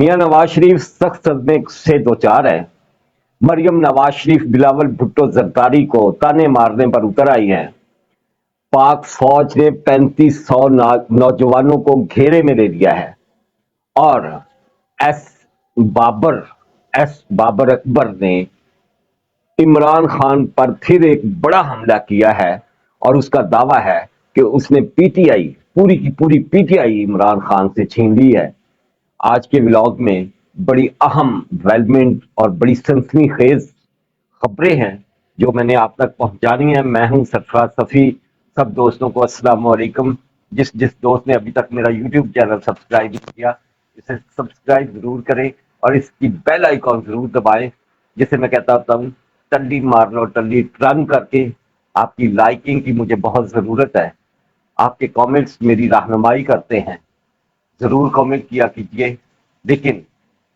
میاں نواز شریف سخت صدمے سے دوچار ہے۔ مریم نواز شریف بلاول بھٹو زرداری کو تانے مارنے پر اتر آئی ہیں۔ پاک فوج نے 3500 نوجوانوں کو گھیرے میں لے لیا ہے اور ایس بابر اکبر نے عمران خان پر پھر ایک بڑا حملہ کیا ہے اور اس کا دعویٰ ہے کہ اس نے پی ٹی آئی پوری کی پوری P T I Imran Khan سے چھین لی ہے۔ آج کے ولاگ میں بڑی اہم ڈیولپمنٹ اور بڑی سنسنی خیز خبریں ہیں جو میں نے آپ تک پہنچانی ہیں۔ میں ہوں سرفراز صفی۔ سب دوستوں کو السلام علیکم۔ جس دوست نے ابھی تک میرا یوٹیوب چینل سبسکرائب نہیں کیا اسے سبسکرائب ضرور کریں اور اس کی بیل آئیکن ضرور دبائیں، جسے میں کہتا ہوں ٹلی مار لو، ٹلی رن کر کے۔ آپ کی لائکنگ کی مجھے بہت ضرورت ہے۔ آپ کے کامنٹس میری رہنمائی کرتے ہیں، ضرور کامنٹ کیا کیجئے، لیکن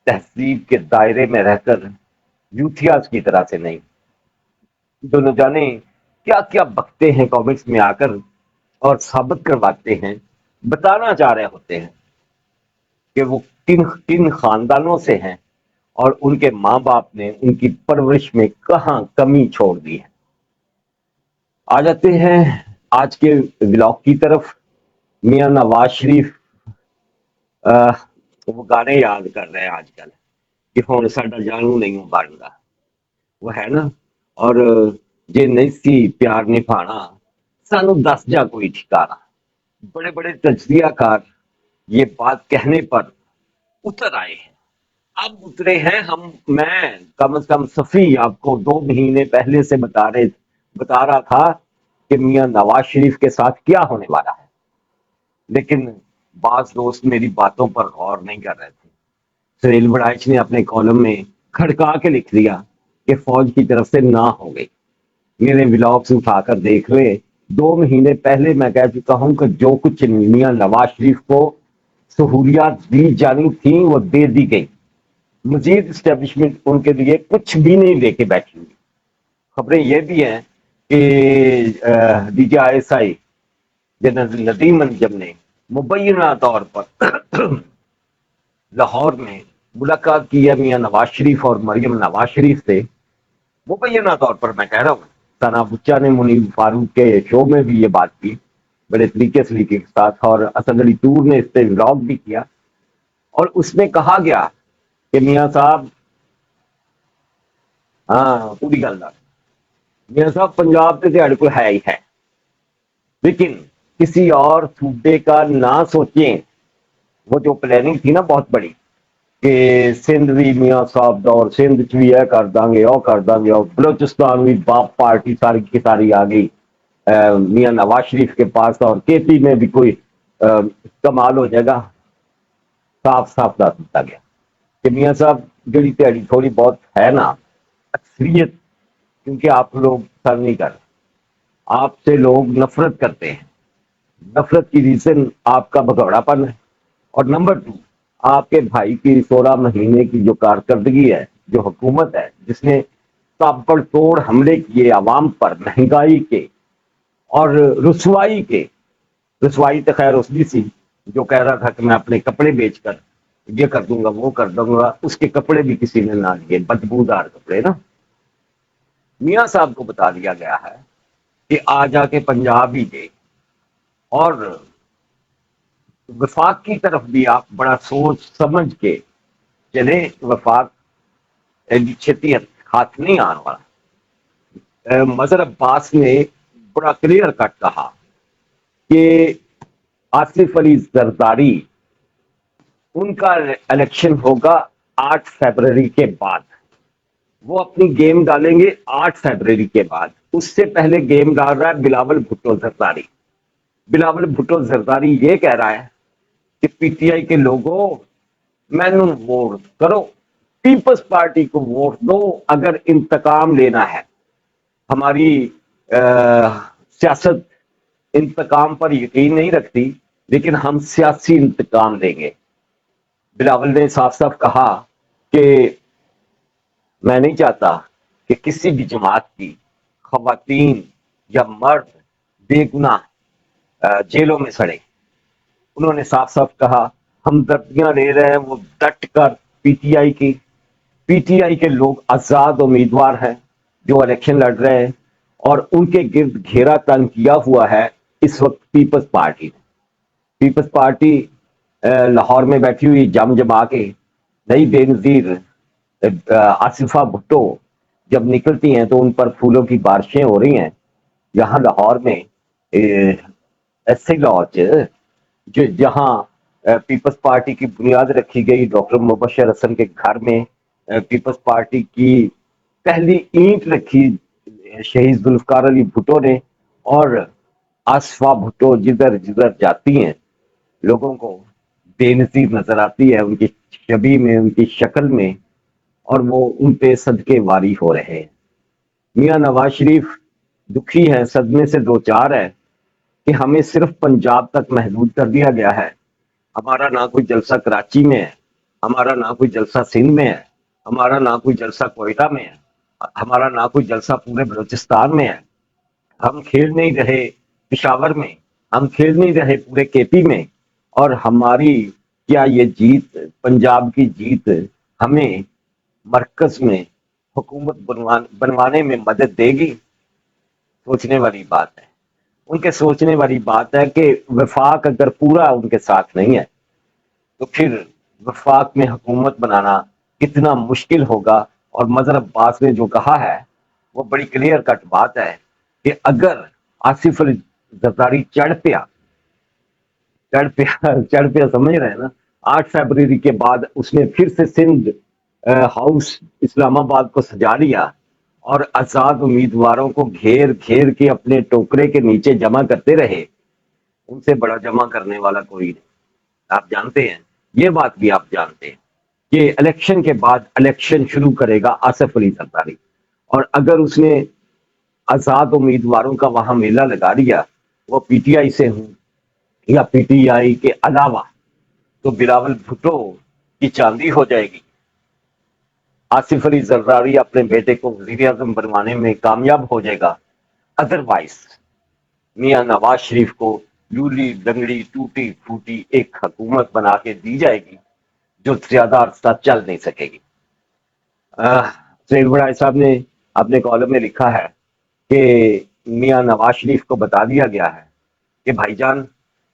تہذیب کے دائرے میں رہ کر یوتھیاز کی طرح سے نہیں۔ دونوں جانے کیا کیا بکتے ہیں کامنٹس میں آ کر اور ثابت کرواتے ہیں، بتانا چاہ رہے ہوتے ہیں کہ وہ کن خاندانوں سے ہیں اور ان کے ماں باپ نے ان کی پرورش میں کہاں کمی چھوڑ دی ہے۔ آ جاتے ہیں آج کے ولاگ کی طرف۔ میاں نواز شریف وہ گانے یاد کر رہے ہیں آج کل کہ ہن ساڈا جانو نہیں بنتا، وہ ہے نا، اور جے نہیں سی پیار نبھانا سانو دس جا کوئی ٹھکانا۔ بڑے بڑے تجزیہ کار یہ بات کہنے پر اتر آئے ہیں۔ اب اترے ہیں ہم، میں کم از کم صفی آپ کو 2 مہینے پہلے سے بتا رہا تھا کہ میاں نواز شریف کے ساتھ کیا ہونے والا ہے، لیکن بعض دوست میری باتوں پر غور نہیں کر رہے تھے۔ سہیل بڑائچ نے اپنے کالم میں کھڑکا کے لکھ دیا کہ فوج کی طرف سے نہ ہو گئی۔ میرے ولاگز اٹھا کر دیکھ رہے 2 مہینے پہلے میں کہہ چکا ہوں کہ جو کچھ میاں نواز شریف کو سہولیات دی جانی تھیں وہ دے دی گئی۔ مزید اسٹیبلشمنٹ ان کے لیے کچھ بھی نہیں لے کے بیٹھی ہوئی۔ خبریں یہ بھی ہیں کہ D G I S I general Nadeem Anjum نے مبینہ طور پر لاہور میں ملاقات کی ہے میاں نواز شریف اور مریم نواز شریف سے۔ مبینہ طور پر میں کہہ رہا ہوں، ثنا بچا نے منیر فاروق کے شو میں بھی یہ بات کی بڑے سلیقے کے ساتھ، اور اسد علی طور نے اس پہ ولاگ بھی کیا، اور اس میں کہا گیا کہ میاں صاحب ہاں پوری گل دا میاں صاحب پنجاب سے تہاڈے کوئی ہے ہی ہے، لیکن کسی اور صوبے کا نہ سوچیں۔ وہ جو پلاننگ تھی نا بہت بڑی کہ سندھ بھی میاں صاحب دا اور سندھ چ بھی کر دیں گے اور کر دیں گے، اور بلوچستان بھی باپ پارٹی ساری کی ساری آ گئی میاں نواز شریف کے پاس، اور کے پی میں بھی کوئی کمال ہو جائے گا۔ صاف صاف دس دیتا گیا کہ میاں صاحب جڑی تہاڈی تھوڑی بہت ہے نا اکثریت، کیونکہ آپ لوگ سر نہیں کر، آپ سے لوگ نفرت کرتے ہیں۔ نفرت کی ریزن آپ کا بھگوڑا پن ہے، اور نمبر 2 آپ کے بھائی کی 16 مہینے کی جو کارکردگی ہے، جو حکومت ہے جس نے تابڑ توڑ حملے کیے عوام پر، مہنگائی کے اور رسوائی کے۔ رسوائی تو خیر اس کی سی جو کہہ رہا تھا کہ میں اپنے کپڑے بیچ کر یہ کر دوں گا وہ کر دوں گا، اس کے کپڑے بھی کسی نے نہ لیے، بدبودار کپڑے نا۔ میاں صاحب کو بتا دیا گیا ہے کہ آ جا کے پنجاب ہی دے، اور وفاق کی طرف بھی آپ بڑا سوچ سمجھ کے چلے۔ وفاق چھتی ہاتھ نہیں آنے والا۔ مظہر عباس نے بڑا کلیئر کٹ کہا کہ آصف علی زرداری ان کا الیکشن ہوگا 8 فیبروری کے بعد، وہ اپنی گیم ڈالیں گے 8 فیبروری کے بعد۔ اس سے پہلے گیم ڈال رہا ہے بلاول بھٹو زرداری۔ بلاول بھٹو زرداری یہ کہہ رہا ہے کہ پی ٹی آئی کے لوگوں مینو ووٹ کرو، پیپلز پارٹی کو ووٹ دو اگر انتقام لینا ہے۔ ہماری سیاست انتقام پر یقین نہیں رکھتی، لیکن ہم سیاسی انتقام لیں گے۔ بلاول نے صاف صاف کہا کہ میں نہیں چاہتا کہ کسی بھی جماعت کی خواتین یا مرد بے گناہ جیلوں میں سڑے۔ انہوں نے صاف صاف کہا ہمدردیاں لے رہے ہیں وہ ڈٹ کر پی ٹی آئی کے لوگ آزاد امیدوار ہیں جو الیکشن لڑ رہے ہیں، اور ان کے گرد گھیرا تنگ کیا ہوا ہے اس وقت پیپلز پارٹی نے۔ پیپلز پارٹی لاہور میں بیٹھی ہوئی جم جما کے نئی بے نظیر آصفہ بھٹو جب نکلتی ہیں تو ان پر پھولوں کی بارشیں ہو رہی ہیں۔ یہاں لاہور میں ایسے لاج جہاں پیپلز پارٹی کی بنیاد رکھی گئی ڈاکٹر مبشر حسن کے گھر میں، پیپلز پارٹی کی پہلی اینٹ رکھی شہید ذوالفقار علی بھٹو نے، اور آصفہ بھٹو جدھر جدھر جاتی ہیں لوگوں کو بے نظیر نظر آتی ہے ان کی شبیہ میں، ان کی شکل میں، اور وہ ان پہ صدقے واری ہو رہے ہیں۔ میاں نواز شریف دکھی ہے، صدمے سے دو چار ہے کہ ہمیں صرف پنجاب تک محدود کر دیا گیا ہے۔ ہمارا نہ کوئی جلسہ کراچی میں ہے، ہمارا نہ کوئی جلسہ سندھ میں ہے، ہمارا نہ کوئی جلسہ کوئٹہ میں ہے، ہمارا نہ کوئی جلسہ پورے بلوچستان میں ہے۔ ہم کھیل نہیں رہے پشاور میں، ہم کھیل نہیں رہے پورے کے پی میں، اور ہماری کیا یہ جیت، پنجاب کی جیت، ہمیں مرکز میں حکومت بنوانے میں مدد دے گی؟ سوچنے والی بات ہے، ان کے سوچنے والی بات ہے کہ وفاق اگر پورا ان کے ساتھ نہیں ہے تو پھر وفاق میں حکومت بنانا کتنا مشکل ہوگا۔ اور مظہر عباس نے جو کہا ہے وہ بڑی کلیئر کٹ بات ہے کہ اگر آصف علی زرداری چڑھ پیا سمجھ رہے ہیں نا، 8 فروری کے بعد اس نے پھر سے سندھ ہاؤس اسلام آباد کو سجا لیا اور آزاد امیدواروں کو گھیر گھیر کے اپنے ٹوکرے کے نیچے جمع کرتے رہے، ان سے بڑا جمع کرنے والا کوئی نہیں۔ آپ جانتے ہیں، یہ بات بھی آپ جانتے ہیں کہ الیکشن کے بعد الیکشن شروع کرے گا آصف علی زرداری، اور اگر اس نے آزاد امیدواروں کا وہاں میلہ لگا دیا، وہ پی ٹی آئی سے ہوں یا پی ٹی آئی کے علاوہ، تو بلاول بھٹو کی چاندی ہو جائے گی۔ آصف علی زرداری اپنے بیٹے کو وزیر اعظم بنوانے میں کامیاب ہو جائے گا، ادروائز میاں نواز شریف کو لولی لنگڑی ٹوٹی پھوٹی ایک حکومت بنا کے دی جائے گی جو زیادہ عرصہ چل نہیں سکے گی۔ سید بڑھائی صاحب نے اپنے کالم میں لکھا ہے کہ میاں نواز شریف کو بتا دیا گیا ہے کہ بھائی جان،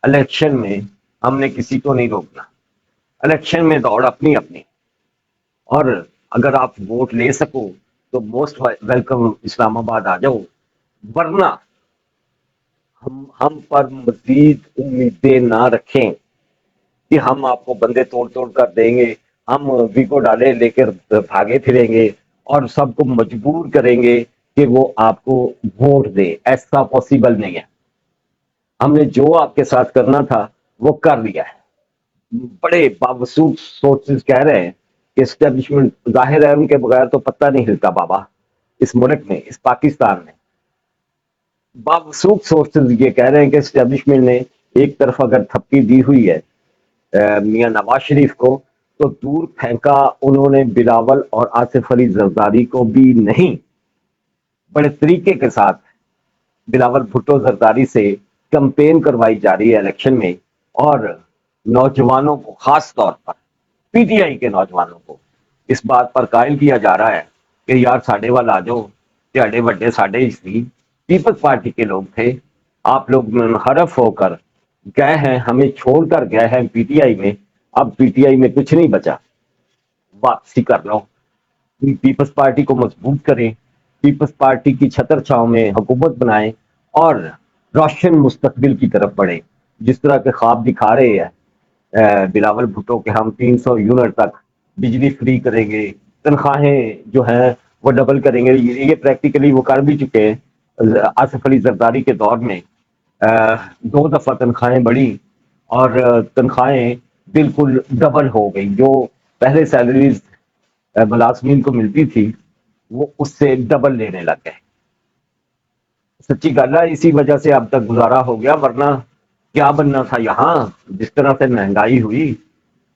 الیکشن میں ہم نے کسی کو نہیں روکنا، الیکشن میں دوڑ اپنی اپنی، اور اگر آپ ووٹ لے سکو تو موسٹ ویلکم اسلام آباد آ جاؤ، ورنہ ہم پر مزید امیدیں نہ رکھیں کہ ہم آپ کو بندے توڑ توڑ کر دیں گے، ہم ویگو ڈالے لے کر بھاگے پھریں گے اور سب کو مجبور کریں گے کہ وہ آپ کو ووٹ دے۔ ایسا پاسبل نہیں ہے۔ ہم نے جو آپ کے ساتھ کرنا تھا وہ کر لیا ہے۔ بڑے باوسوخ سورسز کہہ رہے ہیں کہ اسٹیبلشمنٹ، ظاہر ہے ان کے بغیر تو پتہ نہیں ہلتا بابا اس ملک میں، اس پاکستان میں۔ باوسوخ سورسز یہ کہہ رہے ہیں کہ اسٹیبلشمنٹ نے ایک طرف اگر تھپکی دی ہوئی ہے میاں نواز شریف کو، تو دور پھینکا انہوں نے بلاول اور آصف علی زرداری کو بھی نہیں۔ بڑے طریقے کے ساتھ بلاول بھٹو زرداری سے کمپین کروائی جا رہی ہے الیکشن میں، اور نوجوانوں کو، خاص طور پر پی ٹی آئی کے نوجوانوں کو اس بات پر قائل کیا جا رہا ہے کہ یار ساڈے وال آ جاؤ، تہاڈے وڈے ساڈے ہی سی، پیپلز پارٹی کے لوگ تھے، آپ لوگ منحرف ہو کر گئے ہیں، ہمیں چھوڑ کر گئے ہیں پی ٹی آئی میں، اب پی ٹی آئی میں کچھ نہیں بچا، واپسی کر لو، پیپلز پارٹی کو مضبوط کریں، پیپلز پارٹی کی چھتر چھاؤں میں حکومت بنائیں اور روشن مستقبل کی طرف بڑھیں، جس طرح کے خواب دکھا رہے ہیں بلاول بھٹو کہ ہم 300 یونٹ تک بجلی فری کریں گے، تنخواہیں جو ہیں وہ ڈبل کریں گے۔ یہ پریکٹیکلی وہ کر بھی چکے ہیں۔ آصف علی زرداری کے دور میں 2 دفعہ تنخواہیں بڑھی اور تنخواہیں بالکل ڈبل ہو گئی، جو پہلے سیلریز ملازمین کو ملتی تھی وہ اس سے ڈبل لینے لگ گئے۔ سچی گل ہے، اسی وجہ سے اب تک گزارا ہو گیا، ورنہ کیا بننا تھا یہاں جس طرح سے مہنگائی ہوئی۔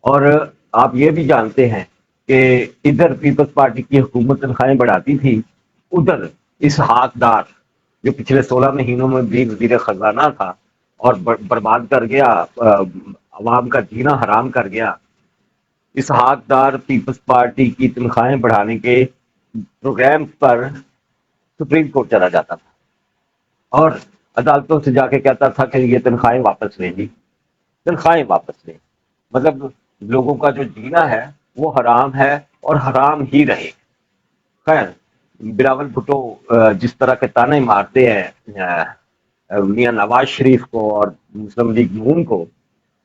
اور آپ یہ بھی جانتے ہیں کہ ادھر پیپلز پارٹی کی حکومت تنخواہیں بڑھاتی تھی، ادھر اسحاق ڈار جو پچھلے 16 مہینوں میں بھی وزیر خزانہ تھا اور برباد کر گیا عوام کا جینا حرام کر گیا. اسحاق ڈار پیپلز پارٹی کی تنخواہیں بڑھانے کے پروگرام پر سپریم کورٹ چلا جاتا تھا اور عدالتوں سے جا کے کہتا تھا کہ یہ تنخواہیں واپس لیں گی، تنخواہیں واپس لیں. مطلب لوگوں کا جو جینا ہے وہ حرام ہے اور حرام ہی رہے. خیر، بلاول بھٹو جس طرح کے تانے مارتے ہیں میاں نواز شریف کو اور مسلم لیگ نون کو،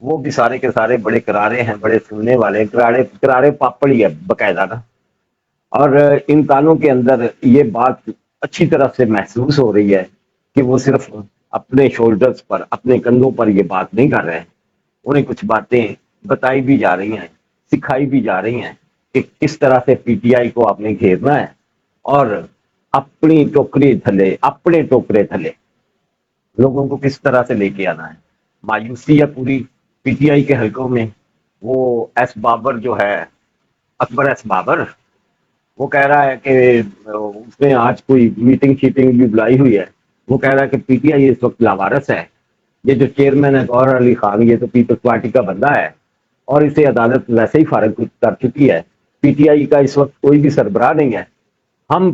وہ بھی سارے کے سارے بڑے کرارے ہیں، بڑے سننے والے، کرارے پاپڑ ہی ہے باقاعدہ نا. اور ان تانوں کے اندر یہ بات اچھی طرح سے محسوس ہو رہی ہے کہ وہ صرف اپنے شولڈرز پر، اپنے کندھوں پر یہ بات نہیں کر رہے ہیں. انہیں کچھ باتیں بتائی بھی جا رہی ہیں، سکھائی بھی جا رہی ہیں کہ کس طرح سے پی ٹی آئی کو آپ نے گھیرنا ہے اور اپنی ٹوکری تھلے، اپنے ٹوکرے تھلے لوگوں کو کس طرح سے لے کے آنا ہے. مایوسی ہے پوری پی ٹی آئی کے حلقوں میں. وہ ایس بابر جو ہے، اکبر ایس بابر، وہ کہہ رہا ہے کہ اس نے آج کوئی میٹنگ شیٹنگ بھی بلائی ہوئی ہے. وہ کہہ رہا ہے کہ پی ٹی آئی اس وقت لاوارث ہے. یہ جو چیئرمین ہے گوہر علی خان، یہ تو پیپلز پارٹی کا بندہ ہے اور اسے عدالت ویسے ہی فارغ کر چکی ہے. پی ٹی آئی کا اس وقت کوئی بھی سربراہ نہیں ہے. ہم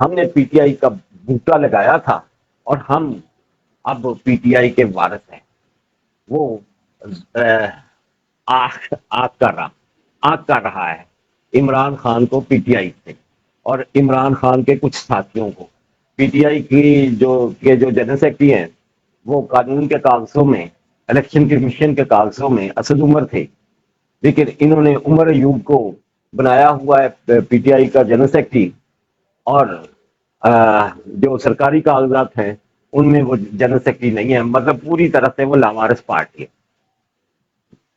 ہم نے پی ٹی آئی کا بوٹا لگایا تھا اور ہم اب پی ٹی آئی کے وارث ہیں. وہ آگ کر رہا ہے عمران خان کو پی ٹی آئی سے اور عمران خان کے کچھ ساتھیوں کو. پی ٹی آئی کی جو جنرل سیکرٹری ہیں وہ قانون کے کاغذوں میں، الیکشن کمیشن کے کاغذوں میں اسد عمر تھے، لیکن انہوں نے عمر ایوب کو بنایا ہوا ہے پی ٹی آئی کا جنرل سیکرٹری، اور جو سرکاری کاغذات ہیں ان میں وہ جنرل سیکرٹری نہیں ہے. مطلب پوری طرح سے وہ لاوارث پارٹی ہے.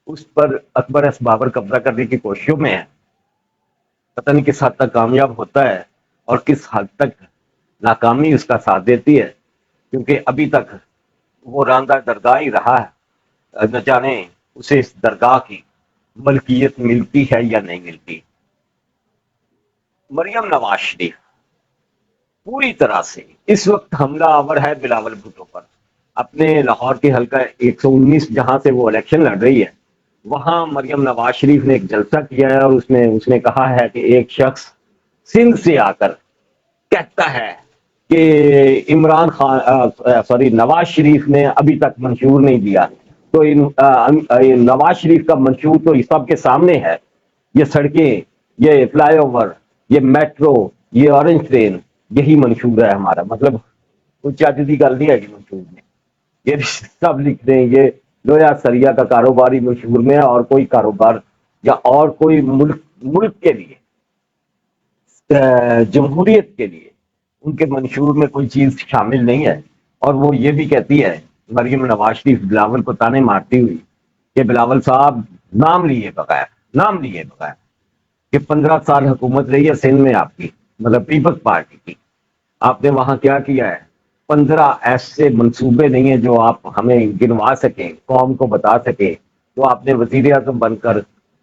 اس پر اکبر ایس بابر قبضہ کرنے کی کوششوں میں ہے. پتہ نہیں کس حد تک کامیاب ہوتا ہے اور کس حد تک ناکامی اس کا ساتھ دیتی ہے، کیونکہ ابھی تک وہ راندہ درگاہ ہی رہا ہے. نہ جانے اسے اس درگاہ کی ملکیت ملتی ہے یا نہیں ملتی. مریم نواز شریف پوری طرح سے اس وقت حملہ آور ہے بلاول بھٹو پر. اپنے لاہور کے حلقہ 119 جہاں سے وہ الیکشن لڑ رہی ہے، وہاں مریم نواز شریف نے ایک جلسہ کیا ہے اور اس نے کہا ہے کہ ایک شخص سندھ سے آ کر کہتا ہے کہ عمران خان نواز شریف نے ابھی تک منشور نہیں دیا. تو نواز شریف کا منشور تو سب کے سامنے ہے. یہ سڑکیں، یہ فلائی اوور، یہ میٹرو، یہ اورنج ٹرین، یہی منشور ہے ہمارا. مطلب کوئی چاجدی گل نہیں ہے کہ منشور میں یہ سب لکھ دیں. یہ لویا سریا کا کاروباری منشور میں ہے اور کوئی کاروبار یا اور کوئی ملک کے لیے، جمہوریت کے لیے ان کے منشور میں کوئی چیز شامل نہیں ہے. اور وہ یہ بھی کہتی ہے مریم نواز شریف بلاول کو تانے مارتی ہوئی کہ بلاول صاحب نام لیے بغیر کہ 15 سال حکومت رہی ہے سندھ میں آپ کی، مطلب پیپلز پارٹی کی. آپ نے وہاں کیا کیا ہے؟ 15 ایسے منصوبے نہیں ہیں جو آپ ہمیں گنوا سکیں، قوم کو بتا سکیں. تو آپ نے وزیر اعظم بن کر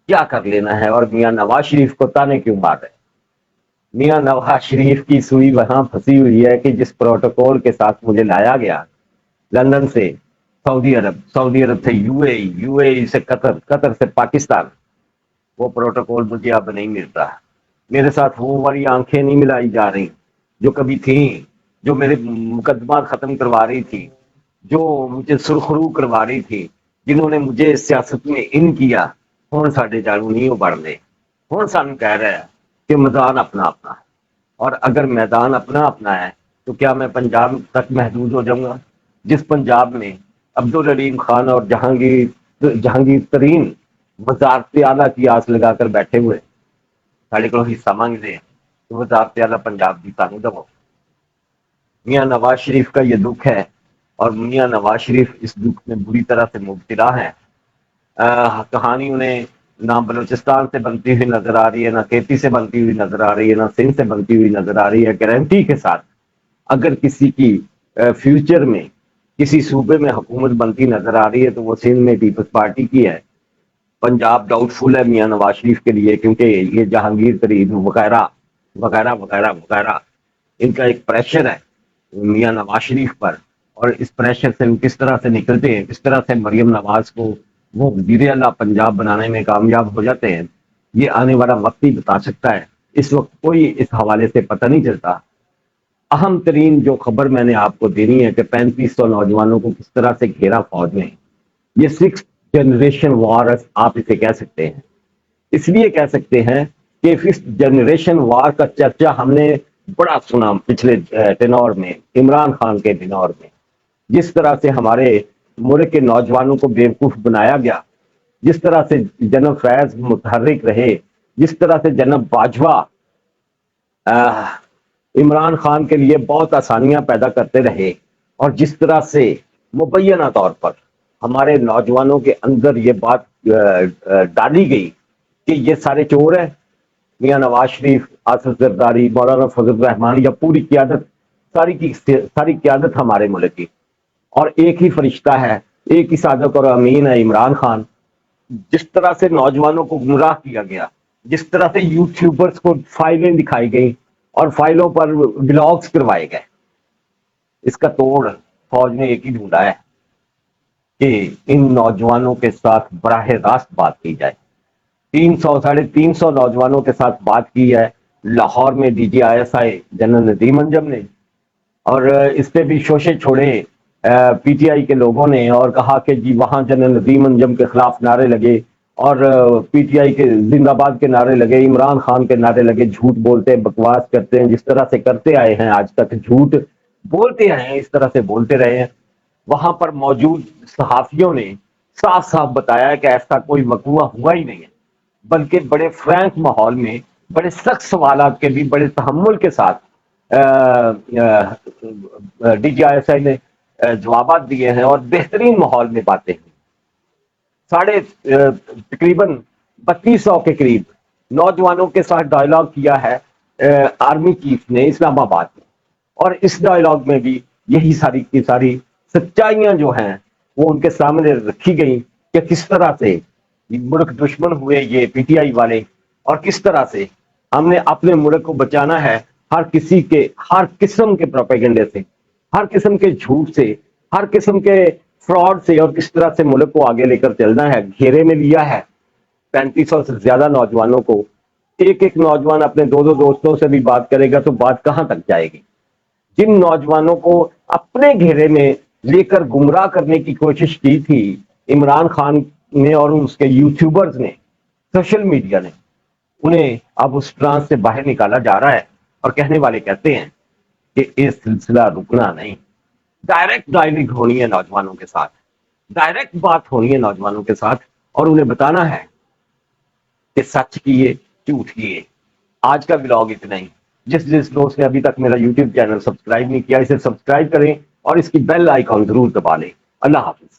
کیا کر لینا ہے اور میاں نواز شریف کو تانے کیوں مار رہے ہیں؟ میاں نواز شریف کی سوئی وہاں پھنسی ہوئی ہے کہ جس پروٹوکول کے ساتھ مجھے لایا گیا لندن سے سعودی عرب سے یو اے ای سے قطر سے پاکستان، وہ پروٹوکول مجھے اب نہیں ملتا. میرے ساتھ وہ والی آنکھیں نہیں ملائی جا رہی جو کبھی تھیں، جو میرے مقدمات ختم کروا رہی تھی، جو مجھے سرخرو کروا رہی تھی، جنہوں نے مجھے سیاست میں ان کیا. ہوں ساڈے جالو نہیں وہ بڑھ دے. ہوں سانو کہہ رہا ہے کہ میدان اپنا اپنا ہے، اور اگر میدان اپنا اپنا ہے تو کیا میں پنجاب تک محدود ہو جاؤں گا؟ جس پنجاب میں عبدالرحیم خان اور جہانگیر ترین وزارت اعلیٰ کی آس لگا کر بیٹھے ہوئے ساڑھے کو حصہ مانگتے ہیں تو وزارت اعلیٰ پنجاب کی سانو دو. میاں نواز شریف کا یہ دکھ ہے اور میاں نواز شریف اس دکھ میں بری طرح سے مبتلا ہے. کہانی انہیں نہ بلوچستان سے بنتی ہوئی نظر آ رہی ہے، نہ کیپی سے بنتی ہوئی نظر آ رہی ہے، نہ سندھ سے بنتی ہوئی نظر آ رہی ہے. گارنٹی کے ساتھ اگر کسی کی فیوچر میں کسی صوبے میں حکومت بنتی نظر آ رہی ہے تو وہ سندھ میں پیپلز پارٹی کی ہے. پنجاب ڈاؤٹ فل ہے میاں نواز شریف کے لیے، کیونکہ یہ جہانگیر ترین وغیرہ وغیرہ وغیرہ وغیرہ ان کا ایک پریشر ہے میاں نواز شریف پر. اور اس پریشر سے وہ کس طرح سے نکلتے ہیں، کس طرح سے مریم نواز کو وہ وزیر اعلیٰ پنجاب بنانے میں کامیاب ہو جاتے ہیں، یہ آنے والا وقت ہی بتا سکتا ہے۔ اس وقت کوئی اس حوالے سے پتہ نہیں چلتا۔ اہم ترین جو خبر میں نے آپ کو دینی ہے کہ 3500 نوجوانوں کو کس طرح سے گھیرا فوج نے۔ یہ 6 جنریشن وار آپ اسے کہہ سکتے ہیں۔ اس لیے کہہ سکتے ہیں کہ 5 جنریشن وار کا چرچا ہم نے بڑا سنا پچھلے ٹینور میں، عمران خان کے ٹینور میں۔ جس طرح سے ہمارے ملک کے نوجوانوں کو بیوقوف بنایا گیا، جس طرح سے جناب فیض متحرک رہے، جس طرح سے جناب باجوہ عمران خان کے لیے بہت آسانیاں پیدا کرتے رہے، اور جس طرح سے مبینہ طور پر ہمارے نوجوانوں کے اندر یہ بات ڈالی گئی کہ یہ سارے چور ہیں، میاں نواز شریف، آصف زرداری، مولانا فضل الرحمان، یا پوری قیادت، ساری قیادت ہمارے ملک کی، اور ایک ہی فرشتہ ہے، ایک ہی صادق اور امین ہے، عمران خان۔ جس طرح سے نوجوانوں کو گمراہ کیا گیا، جس طرح سے یوٹیوبرز کو فائلیں دکھائی گئی اور فائلوں پر بلاگز کروائے گئے، اس کا توڑ فوج نے ایک ہی ڈھونڈا ہے کہ ان نوجوانوں کے ساتھ براہ راست بات کی جائے۔ 300 نوجوانوں کے ساتھ بات کی ہے لاہور میں D G I S I general Nadeem Anjum نے، اور اس پہ بھی شوشے چھوڑے پی ٹی آئی کے لوگوں نے، اور کہا کہ جی وہاں جنرل ندیم انجم کے خلاف نعرے لگے، اور پی ٹی آئی کے زندہ باد کے نعرے لگے، عمران خان کے نعرے لگے، جھوٹ بولتے ہیں، بکواس کرتے ہیں، جس طرح سے کرتے آئے ہیں آج تک، جھوٹ بولتے آئے ہیں، اس طرح سے بولتے رہے ہیں۔ وہاں پر موجود صحافیوں نے صاف صاف بتایا ہے کہ ایسا کوئی وقوع ہوا ہی نہیں ہے، بلکہ بڑے فرینک ماحول میں، بڑے سخت سوالات کے بھی بڑے تحمل کے ساتھ ڈی جی آئی ایس آئی نے جوابات دیے ہیں، اور بہترین ماحول میں باتیں ہیں۔ تقریباً 3200 کے قریب نوجوانوں کے ساتھ ڈائلاگ کیا ہے آرمی چیف نے اسلام آباد میں، اور اس ڈائلاگ میں بھی یہی ساری کی ساری سچائیاں جو ہیں وہ ان کے سامنے رکھی گئی کہ کس طرح سے ملک دشمن ہوئے یہ پی ٹی آئی والے، اور کس طرح سے ہم نے اپنے ملک کو بچانا ہے ہر قسم کے پروپیگنڈے سے، ہر قسم کے جھوٹ سے، ہر قسم کے فراڈ سے، اور کس طرح سے ملک کو آگے لے کر چلنا ہے۔ گھیرے میں لیا ہے 3500 سے زیادہ نوجوانوں کو۔ ایک ایک نوجوان اپنے دو دوستوں سے بھی بات کرے گا تو بات کہاں تک جائے گی؟ جن نوجوانوں کو اپنے گھیرے میں لے کر گمراہ کرنے کی کوشش کی تھی عمران خان نے اور اس کے یوٹیوبرز نے، سوشل میڈیا نے، انہیں اب اس ٹرانس سے باہر نکالا جا رہا ہے، اور کہنے والے کہتے ہیں کہ یہ سلسلہ رکنا نہیں۔ ڈائریکٹ ڈائلنگ ہونی ہے نوجوانوں کے ساتھ، ڈائریکٹ بات ہونی ہے نوجوانوں کے ساتھ، اور انہیں بتانا ہے کہ سچ کیے، جھوٹ کیے۔ آج کا ولاگ اتنا ہی۔ جس دوست نے ابھی تک میرا یوٹیوب چینل سبسکرائب نہیں کیا، اسے سبسکرائب کریں اور اس کی بیل آئیکن ضرور دبا لیں۔ اللہ حافظ۔